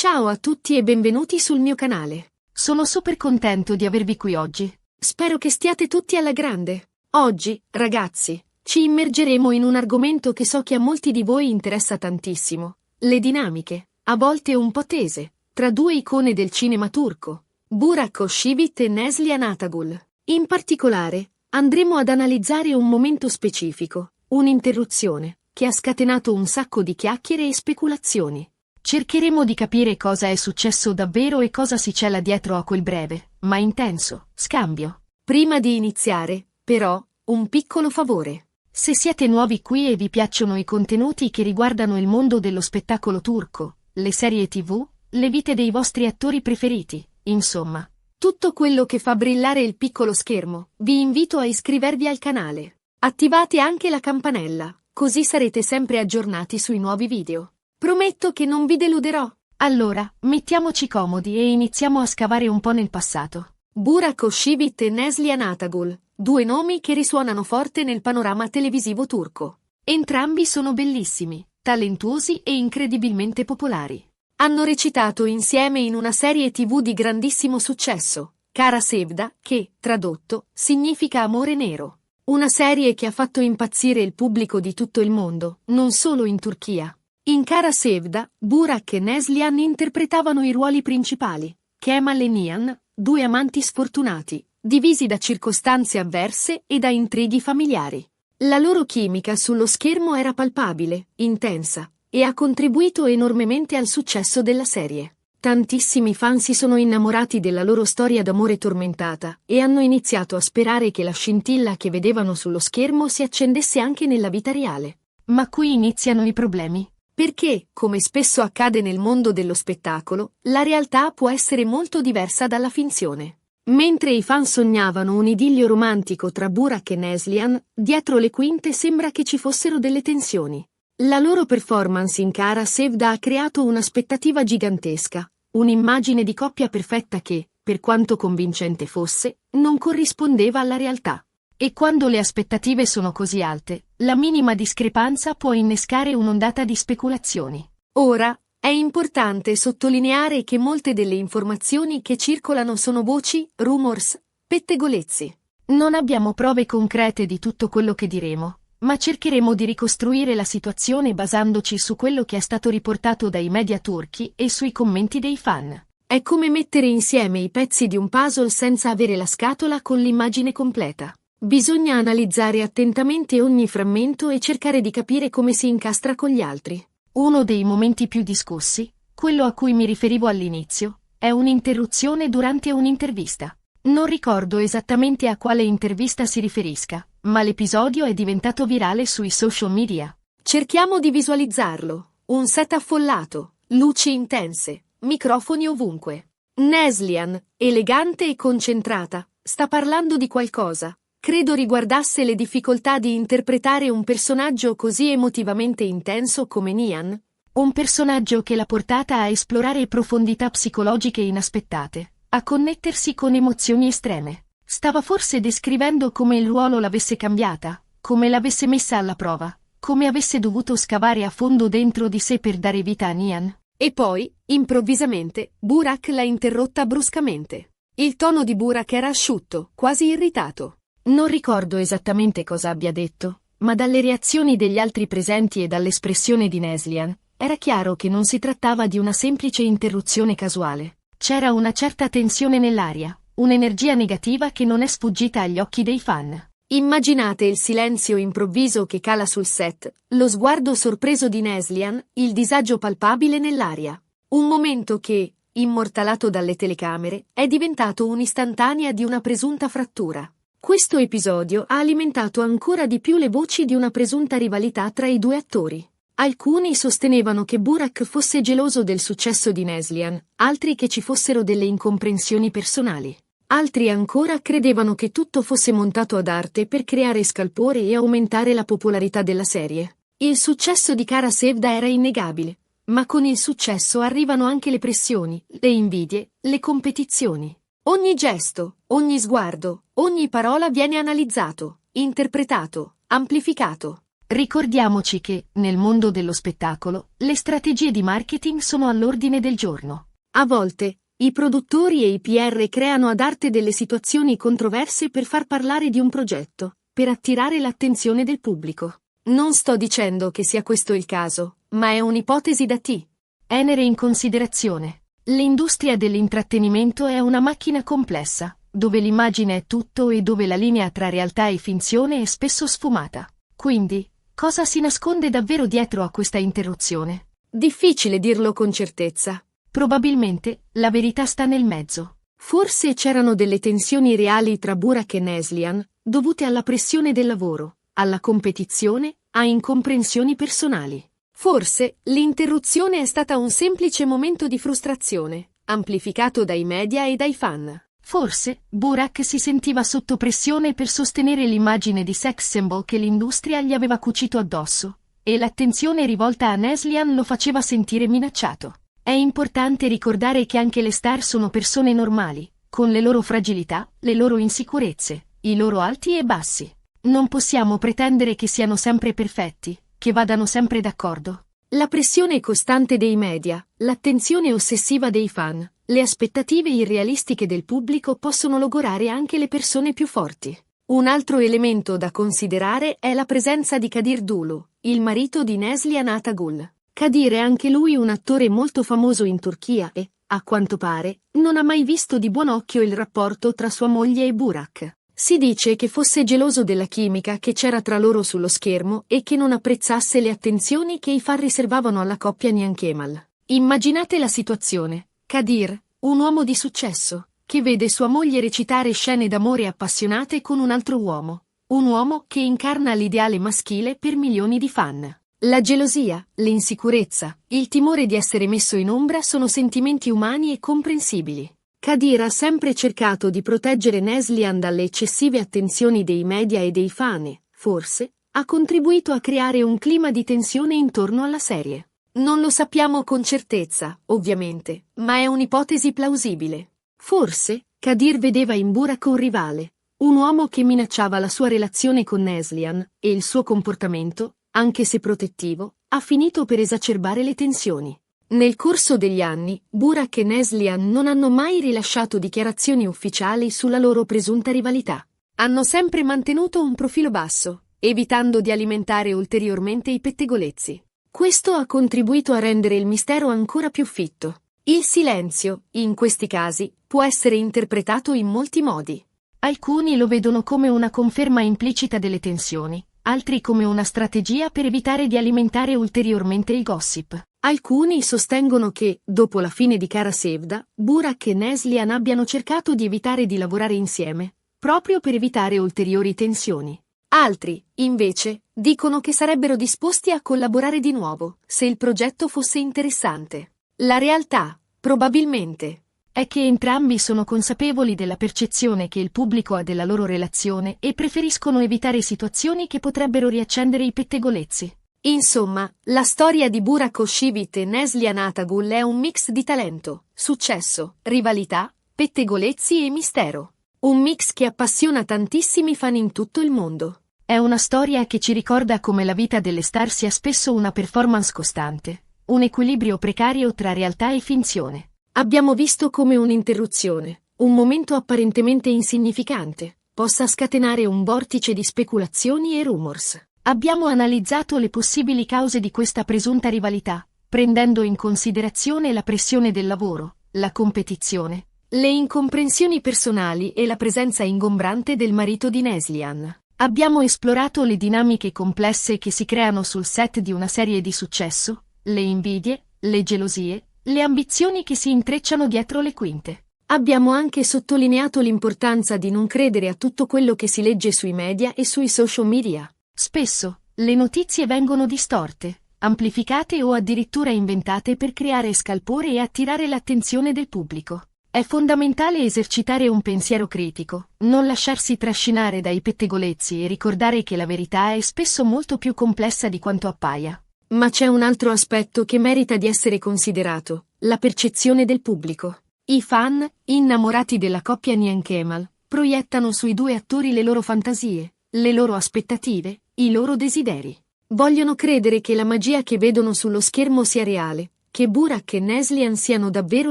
Ciao a tutti e benvenuti sul mio canale. Sono super contento di avervi qui oggi. Spero che stiate tutti alla grande. Oggi, ragazzi, ci immergeremo in un argomento che so che a molti di voi interessa tantissimo. Le dinamiche, a volte un po' tese, tra due icone del cinema turco, Burak Özçivit e Neslihan Atagul. In particolare, andremo ad analizzare un momento specifico, un'interruzione, che ha scatenato un sacco di chiacchiere e speculazioni. Cercheremo di capire cosa è successo davvero e cosa si cela dietro a quel breve, ma intenso, scambio. Prima di iniziare, però, un piccolo favore. Se siete nuovi qui e vi piacciono i contenuti che riguardano il mondo dello spettacolo turco, le serie TV, le vite dei vostri attori preferiti, insomma, tutto quello che fa brillare il piccolo schermo, vi invito a iscrivervi al canale. Attivate anche la campanella, così sarete sempre aggiornati sui nuovi video. Prometto che non vi deluderò. Allora, mettiamoci comodi e iniziamo a scavare un po' nel passato. Burak Özçivit e Neslihan Atagul, due nomi che risuonano forte nel panorama televisivo turco. Entrambi sono bellissimi, talentuosi e incredibilmente popolari. Hanno recitato insieme in una serie TV di grandissimo successo, Kara Sevda, che, tradotto, significa amore nero. Una serie che ha fatto impazzire il pubblico di tutto il mondo, non solo in Turchia. In Kara Sevda, Burak e Neslihan interpretavano i ruoli principali, Kemal e Nihan, due amanti sfortunati, divisi da circostanze avverse e da intrighi familiari. La loro chimica sullo schermo era palpabile, intensa, e ha contribuito enormemente al successo della serie. Tantissimi fan si sono innamorati della loro storia d'amore tormentata e hanno iniziato a sperare che la scintilla che vedevano sullo schermo si accendesse anche nella vita reale. Ma qui iniziano i problemi. Perché, come spesso accade nel mondo dello spettacolo, la realtà può essere molto diversa dalla finzione. Mentre i fan sognavano un idillio romantico tra Burak e Neslihan, dietro le quinte sembra che ci fossero delle tensioni. La loro performance in Kara Sevda ha creato un'aspettativa gigantesca, un'immagine di coppia perfetta che, per quanto convincente fosse, non corrispondeva alla realtà. E quando le aspettative sono così alte, la minima discrepanza può innescare un'ondata di speculazioni. Ora, è importante sottolineare che molte delle informazioni che circolano sono voci, rumors, pettegolezzi. Non abbiamo prove concrete di tutto quello che diremo, ma cercheremo di ricostruire la situazione basandoci su quello che è stato riportato dai media turchi e sui commenti dei fan. È come mettere insieme i pezzi di un puzzle senza avere la scatola con l'immagine completa. Bisogna analizzare attentamente ogni frammento e cercare di capire come si incastra con gli altri. Uno dei momenti più discussi, quello a cui mi riferivo all'inizio, è un'interruzione durante un'intervista. Non ricordo esattamente a quale intervista si riferisca, ma l'episodio è diventato virale sui social media. Cerchiamo di visualizzarlo. Un set affollato, luci intense, microfoni ovunque. Neslihan, elegante e concentrata, sta parlando di qualcosa. Credo riguardasse le difficoltà di interpretare un personaggio così emotivamente intenso come Nihan. Un personaggio che l'ha portata a esplorare profondità psicologiche inaspettate, a connettersi con emozioni estreme. Stava forse descrivendo come il ruolo l'avesse cambiata, come l'avesse messa alla prova, come avesse dovuto scavare a fondo dentro di sé per dare vita a Nihan. E poi, improvvisamente, Burak l'ha interrotta bruscamente. Il tono di Burak era asciutto, quasi irritato. Non ricordo esattamente cosa abbia detto, ma dalle reazioni degli altri presenti e dall'espressione di Neslihan, era chiaro che non si trattava di una semplice interruzione casuale. C'era una certa tensione nell'aria, un'energia negativa che non è sfuggita agli occhi dei fan. Immaginate il silenzio improvviso che cala sul set, lo sguardo sorpreso di Neslihan, il disagio palpabile nell'aria. Un momento che, immortalato dalle telecamere, è diventato un'istantanea di una presunta frattura. Questo episodio ha alimentato ancora di più le voci di una presunta rivalità tra i due attori. Alcuni sostenevano che Burak fosse geloso del successo di Neslihan, altri che ci fossero delle incomprensioni personali. Altri ancora credevano che tutto fosse montato ad arte per creare scalpore e aumentare la popolarità della serie. Il successo di Kara Sevda era innegabile, ma con il successo arrivano anche le pressioni, le invidie, le competizioni. Ogni gesto, ogni sguardo, ogni parola viene analizzato, interpretato, amplificato. Ricordiamoci che, nel mondo dello spettacolo, le strategie di marketing sono all'ordine del giorno. A volte, i produttori e i PR creano ad arte delle situazioni controverse per far parlare di un progetto, per attirare l'attenzione del pubblico. Non sto dicendo che sia questo il caso, ma è un'ipotesi da tenere in considerazione. L'industria dell'intrattenimento è una macchina complessa, dove l'immagine è tutto e dove la linea tra realtà e finzione è spesso sfumata. Quindi, cosa si nasconde davvero dietro a questa interruzione? Difficile dirlo con certezza. Probabilmente, la verità sta nel mezzo. Forse c'erano delle tensioni reali tra Burak e Neslihan, dovute alla pressione del lavoro, alla competizione, a incomprensioni personali. Forse, l'interruzione è stata un semplice momento di frustrazione, amplificato dai media e dai fan. Forse, Burak si sentiva sotto pressione per sostenere l'immagine di sex symbol che l'industria gli aveva cucito addosso, e l'attenzione rivolta a Neslihan lo faceva sentire minacciato. È importante ricordare che anche le star sono persone normali, con le loro fragilità, le loro insicurezze, i loro alti e bassi. Non possiamo pretendere che siano sempre perfetti, che vadano sempre d'accordo. La pressione costante dei media, l'attenzione ossessiva dei fan, le aspettative irrealistiche del pubblico possono logorare anche le persone più forti. Un altro elemento da considerare è la presenza di Kadir Dulu, il marito di Neslihan Atagul. Kadir è anche lui un attore molto famoso in Turchia e, a quanto pare, non ha mai visto di buon occhio il rapporto tra sua moglie e Burak. Si dice che fosse geloso della chimica che c'era tra loro sullo schermo e che non apprezzasse le attenzioni che i fan riservavano alla coppia Nihan Kemal. Immaginate la situazione. Kadir, un uomo di successo, che vede sua moglie recitare scene d'amore appassionate con un altro uomo. Un uomo che incarna l'ideale maschile per milioni di fan. La gelosia, l'insicurezza, il timore di essere messo in ombra sono sentimenti umani e comprensibili. Kadir ha sempre cercato di proteggere Neslihan dalle eccessive attenzioni dei media e dei fan e, forse, ha contribuito a creare un clima di tensione intorno alla serie. Non lo sappiamo con certezza, ovviamente, ma è un'ipotesi plausibile. Forse, Kadir vedeva in Burak un rivale, un uomo che minacciava la sua relazione con Neslihan, e il suo comportamento, anche se protettivo, ha finito per esacerbare le tensioni. Nel corso degli anni, Burak e Neslihan non hanno mai rilasciato dichiarazioni ufficiali sulla loro presunta rivalità. Hanno sempre mantenuto un profilo basso, evitando di alimentare ulteriormente i pettegolezzi. Questo ha contribuito a rendere il mistero ancora più fitto. Il silenzio, in questi casi, può essere interpretato in molti modi. Alcuni lo vedono come una conferma implicita delle tensioni, altri come una strategia per evitare di alimentare ulteriormente il gossip. Alcuni sostengono che, dopo la fine di Kara Sevda, Burak e Neslihan abbiano cercato di evitare di lavorare insieme, proprio per evitare ulteriori tensioni. Altri, invece, dicono che sarebbero disposti a collaborare di nuovo, se il progetto fosse interessante. La realtà, probabilmente, è che entrambi sono consapevoli della percezione che il pubblico ha della loro relazione e preferiscono evitare situazioni che potrebbero riaccendere i pettegolezzi. Insomma, la storia di Burak Özçivit e Neslihan Atagul è un mix di talento, successo, rivalità, pettegolezzi e mistero. Un mix che appassiona tantissimi fan in tutto il mondo. È una storia che ci ricorda come la vita delle star sia spesso una performance costante, un equilibrio precario tra realtà e finzione. Abbiamo visto come un'interruzione, un momento apparentemente insignificante, possa scatenare un vortice di speculazioni e rumors. Abbiamo analizzato le possibili cause di questa presunta rivalità, prendendo in considerazione la pressione del lavoro, la competizione, le incomprensioni personali e la presenza ingombrante del marito di Neslihan. Abbiamo esplorato le dinamiche complesse che si creano sul set di una serie di successo, le invidie, le gelosie, le ambizioni che si intrecciano dietro le quinte. Abbiamo anche sottolineato l'importanza di non credere a tutto quello che si legge sui media e sui social media. Spesso, le notizie vengono distorte, amplificate o addirittura inventate per creare scalpore e attirare l'attenzione del pubblico. È fondamentale esercitare un pensiero critico, non lasciarsi trascinare dai pettegolezzi e ricordare che la verità è spesso molto più complessa di quanto appaia. Ma c'è un altro aspetto che merita di essere considerato, la percezione del pubblico. I fan, innamorati della coppia Nihan Kemal, proiettano sui due attori le loro fantasie, le loro aspettative, i loro desideri. Vogliono credere che la magia che vedono sullo schermo sia reale, che Burak e Neslihan siano davvero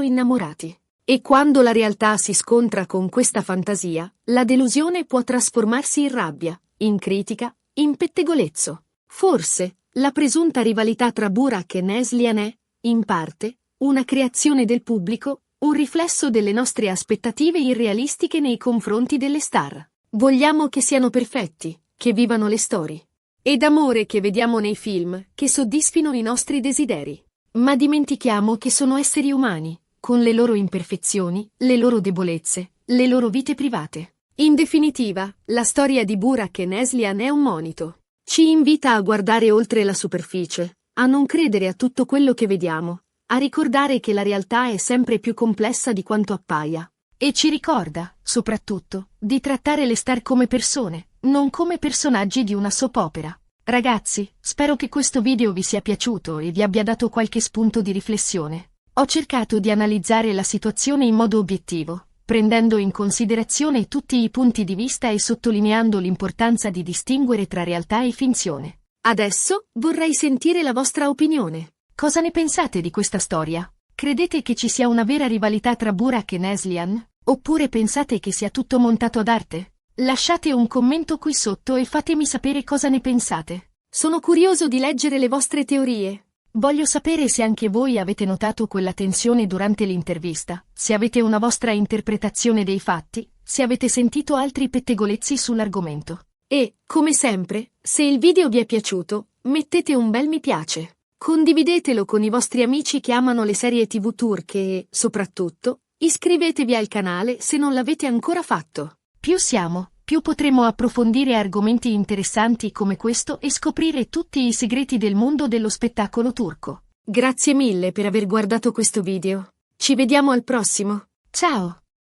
innamorati. E quando la realtà si scontra con questa fantasia, la delusione può trasformarsi in rabbia, in critica, in pettegolezzo. Forse, la presunta rivalità tra Burak e Neslihan è, in parte, una creazione del pubblico, un riflesso delle nostre aspettative irrealistiche nei confronti delle star. Vogliamo che siano perfetti, che vivano le storie ed amore che vediamo nei film, che soddisfino i nostri desideri. Ma dimentichiamo che sono esseri umani, con le loro imperfezioni, le loro debolezze, le loro vite private. In definitiva, la storia di Burak e Neslihan è un monito. Ci invita a guardare oltre la superficie, a non credere a tutto quello che vediamo, a ricordare che la realtà è sempre più complessa di quanto appaia. E ci ricorda, soprattutto, di trattare le star come persone, non come personaggi di una soap opera. Ragazzi, spero che questo video vi sia piaciuto e vi abbia dato qualche spunto di riflessione. Ho cercato di analizzare la situazione in modo obiettivo, prendendo in considerazione tutti i punti di vista e sottolineando l'importanza di distinguere tra realtà e finzione. Adesso vorrei sentire la vostra opinione. Cosa ne pensate di questa storia? Credete che ci sia una vera rivalità tra Burak e Neslihan? Oppure pensate che sia tutto montato ad arte? Lasciate un commento qui sotto e fatemi sapere cosa ne pensate. Sono curioso di leggere le vostre teorie. Voglio sapere se anche voi avete notato quella tensione durante l'intervista, se avete una vostra interpretazione dei fatti, se avete sentito altri pettegolezzi sull'argomento. E, come sempre, se il video vi è piaciuto, mettete un bel mi piace. Condividetelo con i vostri amici che amano le serie TV turche e, soprattutto, iscrivetevi al canale se non l'avete ancora fatto. Più siamo, più potremo approfondire argomenti interessanti come questo e scoprire tutti i segreti del mondo dello spettacolo turco. Grazie mille per aver guardato questo video. Ci vediamo al prossimo. Ciao!